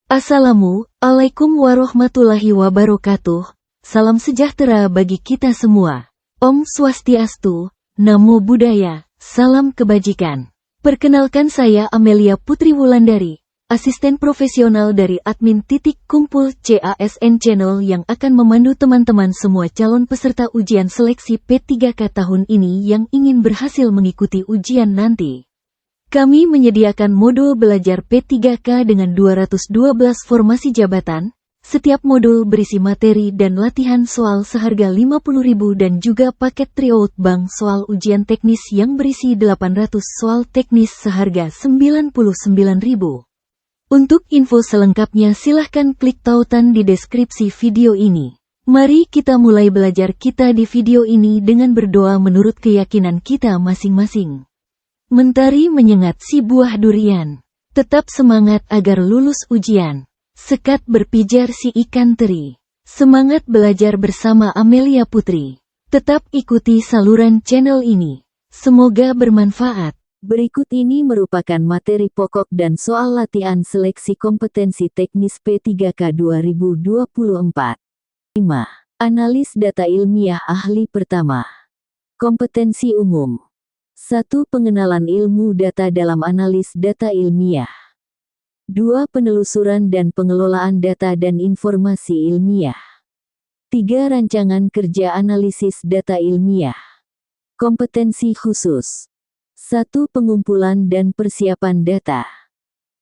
Assalamualaikum warahmatullahi wabarakatuh. Salam sejahtera bagi kita semua. Om Swastiastu, Namo Buddhaya, salam kebajikan. Perkenalkan saya Amelia Putri Wulandari, asisten profesional dari admin Kumpul CASN Channel yang akan memandu teman-teman semua calon peserta ujian seleksi P3K tahun ini yang ingin berhasil mengikuti ujian nanti. Kami menyediakan modul belajar P3K dengan 212 formasi jabatan. Setiap modul berisi materi dan latihan soal seharga Rp50.000 dan juga paket tryout bank soal ujian teknis yang berisi 800 soal teknis seharga Rp99.000. Untuk info selengkapnya silahkan klik tautan di deskripsi video ini. Mari kita mulai belajar kita di video ini dengan berdoa menurut keyakinan kita masing-masing. Mentari menyengat si buah durian. Tetap semangat agar lulus ujian. Sekat berpijar si ikan teri. Semangat belajar bersama Amelia Putri. Tetap ikuti saluran channel ini. Semoga bermanfaat. Berikut ini merupakan materi pokok dan soal latihan seleksi kompetensi teknis P3K 2024. 5. Analis data ilmiah ahli pertama. Kompetensi umum. 1. Pengenalan ilmu data dalam analis data ilmiah. 2. Penelusuran dan pengelolaan data dan informasi ilmiah. 3. Rancangan kerja analisis data ilmiah. Kompetensi khusus. 1. Pengumpulan dan persiapan data.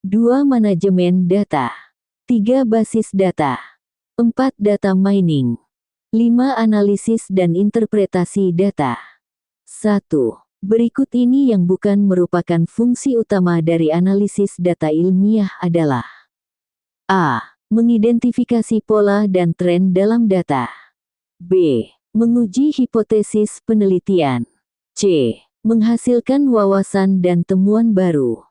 2. Manajemen data. 3. Basis data. 4. Data mining. 5. Analisis dan interpretasi data. 1. Berikut ini yang bukan merupakan fungsi utama dari analisis data ilmiah adalah: A. Mengidentifikasi pola dan tren dalam data. B. Menguji hipotesis penelitian. C. Menghasilkan wawasan dan temuan baru.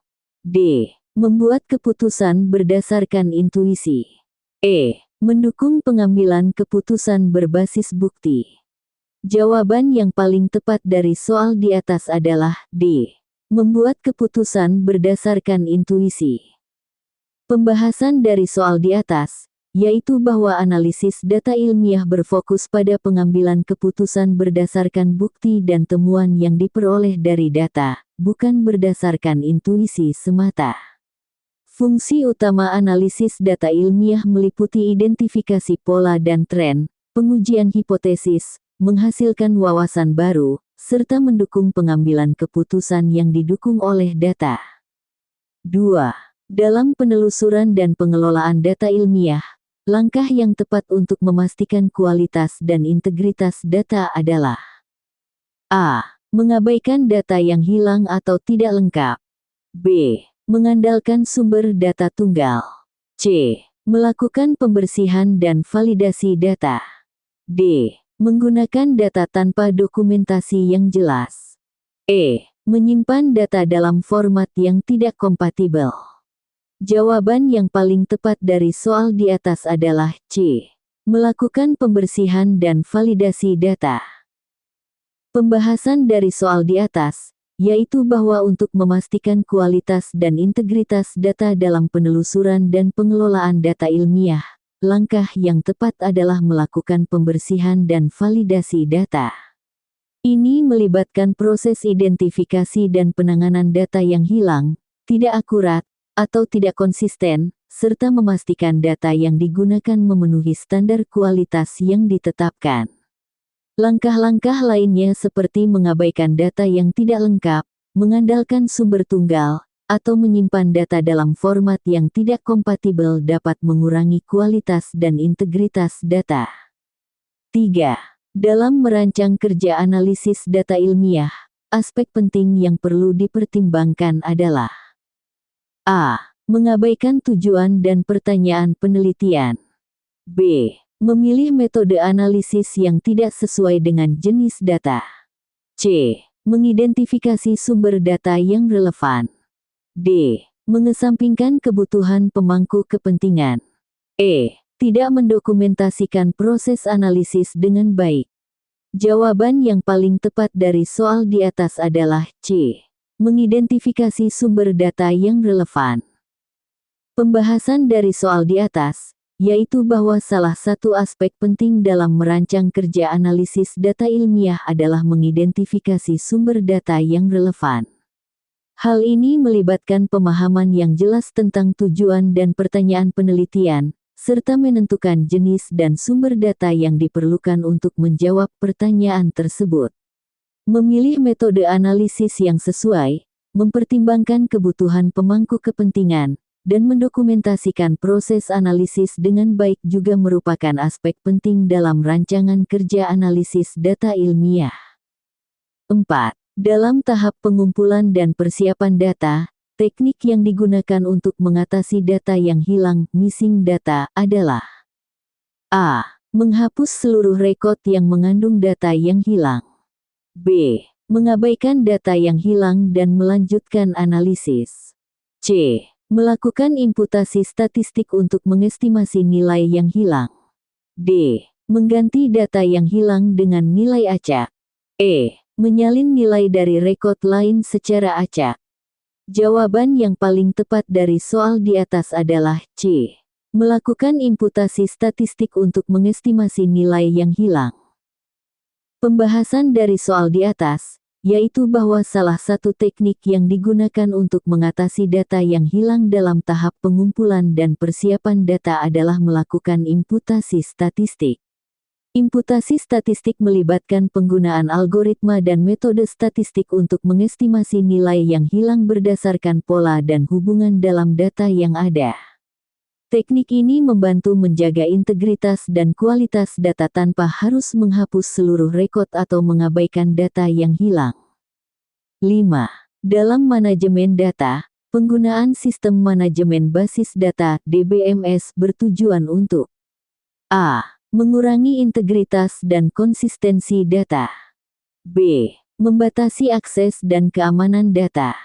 D. Membuat keputusan berdasarkan intuisi. E. Mendukung pengambilan keputusan berbasis bukti. Jawaban yang paling tepat dari soal di atas adalah D. Membuat keputusan berdasarkan intuisi. Pembahasan dari soal di atas, yaitu bahwa analisis data ilmiah berfokus pada pengambilan keputusan berdasarkan bukti dan temuan yang diperoleh dari data, bukan berdasarkan intuisi semata. Fungsi utama analisis data ilmiah meliputi identifikasi pola dan tren, pengujian hipotesis, menghasilkan wawasan baru, serta mendukung pengambilan keputusan yang didukung oleh data. 2. Dalam penelusuran dan pengelolaan data ilmiah, langkah yang tepat untuk memastikan kualitas dan integritas data adalah: A. Mengabaikan data yang hilang atau tidak lengkap. B. Mengandalkan sumber data tunggal. C. Melakukan pembersihan dan validasi data. D. Menggunakan data tanpa dokumentasi yang jelas. E. Menyimpan data dalam format yang tidak kompatibel. Jawaban yang paling tepat dari soal di atas adalah C. Melakukan pembersihan dan validasi data. Pembahasan dari soal di atas, yaitu bahwa untuk memastikan kualitas dan integritas data dalam penelusuran dan pengelolaan data ilmiah, langkah yang tepat adalah melakukan pembersihan dan validasi data. Ini melibatkan proses identifikasi dan penanganan data yang hilang, tidak akurat, atau tidak konsisten, serta memastikan data yang digunakan memenuhi standar kualitas yang ditetapkan. Langkah-langkah lainnya seperti mengabaikan data yang tidak lengkap, mengandalkan sumber tunggal, atau menyimpan data dalam format yang tidak kompatibel dapat mengurangi kualitas dan integritas data. 3. Dalam merancang kerja analisis data ilmiah, aspek penting yang perlu dipertimbangkan adalah: A. Mengabaikan tujuan dan pertanyaan penelitian. B. Memilih metode analisis yang tidak sesuai dengan jenis data. C. Mengidentifikasi sumber data yang relevan. D. Mengesampingkan kebutuhan pemangku kepentingan. E. Tidak mendokumentasikan proses analisis dengan baik. Jawaban yang paling tepat dari soal di atas adalah C. Mengidentifikasi sumber data yang relevan. Pembahasan dari soal di atas, yaitu bahwa salah satu aspek penting dalam merancang kerja analisis data ilmiah adalah mengidentifikasi sumber data yang relevan. Hal ini melibatkan pemahaman yang jelas tentang tujuan dan pertanyaan penelitian, serta menentukan jenis dan sumber data yang diperlukan untuk menjawab pertanyaan tersebut. Memilih metode analisis yang sesuai, mempertimbangkan kebutuhan pemangku kepentingan, dan mendokumentasikan proses analisis dengan baik juga merupakan aspek penting dalam rancangan kerja analisis data ilmiah. 4. Dalam tahap pengumpulan dan persiapan data, teknik yang digunakan untuk mengatasi data yang hilang, missing data, adalah A. Menghapus seluruh rekod yang mengandung data yang hilang. B. Mengabaikan data yang hilang dan melanjutkan analisis. C. Melakukan imputasi statistik untuk mengestimasi nilai yang hilang. D. Mengganti data yang hilang dengan nilai acak. E. Menyalin nilai dari rekod lain secara acak. Jawaban yang paling tepat dari soal di atas adalah C. Melakukan imputasi statistik untuk mengestimasi nilai yang hilang. Pembahasan dari soal di atas, yaitu bahwa salah satu teknik yang digunakan untuk mengatasi data yang hilang dalam tahap pengumpulan dan persiapan data adalah melakukan imputasi statistik. Imputasi statistik melibatkan penggunaan algoritma dan metode statistik untuk mengestimasi nilai yang hilang berdasarkan pola dan hubungan dalam data yang ada. Teknik ini membantu menjaga integritas dan kualitas data tanpa harus menghapus seluruh rekod atau mengabaikan data yang hilang. 5. Dalam manajemen data, penggunaan sistem manajemen basis data (DBMS) bertujuan untuk A. Mengurangi integritas dan konsistensi data. B. Membatasi akses dan keamanan data.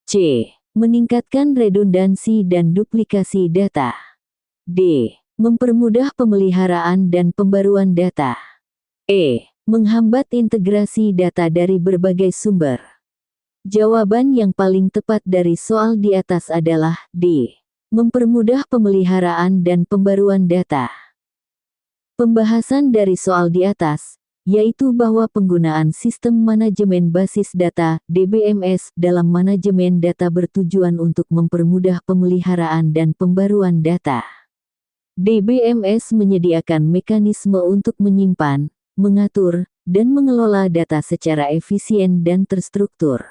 C. Meningkatkan redundansi dan duplikasi data. D. Mempermudah pemeliharaan dan pembaruan data. E. Menghambat integrasi data dari berbagai sumber. Jawaban yang paling tepat dari soal di atas adalah D. Mempermudah pemeliharaan dan pembaruan data. Pembahasan dari soal di atas, yaitu bahwa penggunaan sistem manajemen basis data (DBMS) dalam manajemen data bertujuan untuk mempermudah pemeliharaan dan pembaruan data. DBMS menyediakan mekanisme untuk menyimpan, mengatur, dan mengelola data secara efisien dan terstruktur.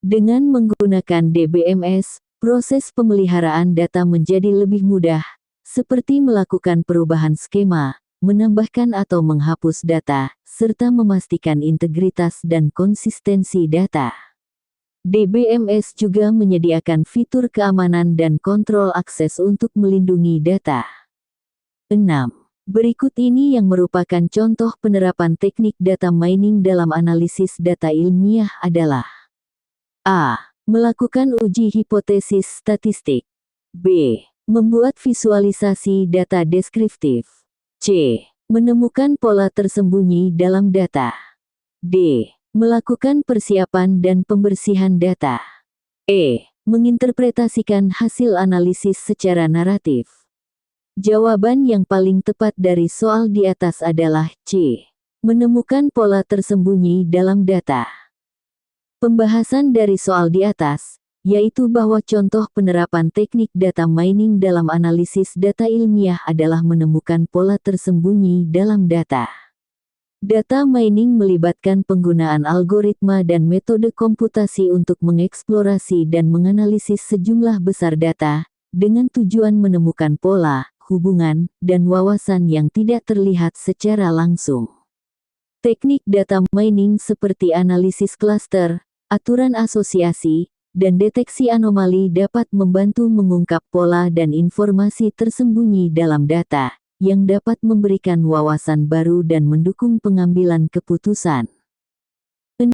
Dengan menggunakan DBMS, proses pemeliharaan data menjadi lebih mudah, seperti melakukan perubahan skema, menambahkan atau menghapus data, serta memastikan integritas dan konsistensi data. DBMS juga menyediakan fitur keamanan dan kontrol akses untuk melindungi data. 6. Berikut ini yang merupakan contoh penerapan teknik data mining dalam analisis data ilmiah adalah A. Melakukan uji hipotesis statistik. B. Membuat visualisasi data deskriptif. C. Menemukan pola tersembunyi dalam data. D. Melakukan persiapan dan pembersihan data. E. Menginterpretasikan hasil analisis secara naratif. Jawaban yang paling tepat dari soal di atas adalah C. Menemukan pola tersembunyi dalam data. Pembahasan dari soal di atas, yaitu bahwa contoh penerapan teknik data mining dalam analisis data ilmiah adalah menemukan pola tersembunyi dalam data. Data mining melibatkan penggunaan algoritma dan metode komputasi untuk mengeksplorasi dan menganalisis sejumlah besar data, dengan tujuan menemukan pola, hubungan, dan wawasan yang tidak terlihat secara langsung. Teknik data mining seperti analisis klaster, aturan asosiasi, dan deteksi anomali dapat membantu mengungkap pola dan informasi tersembunyi dalam data, yang dapat memberikan wawasan baru dan mendukung pengambilan keputusan.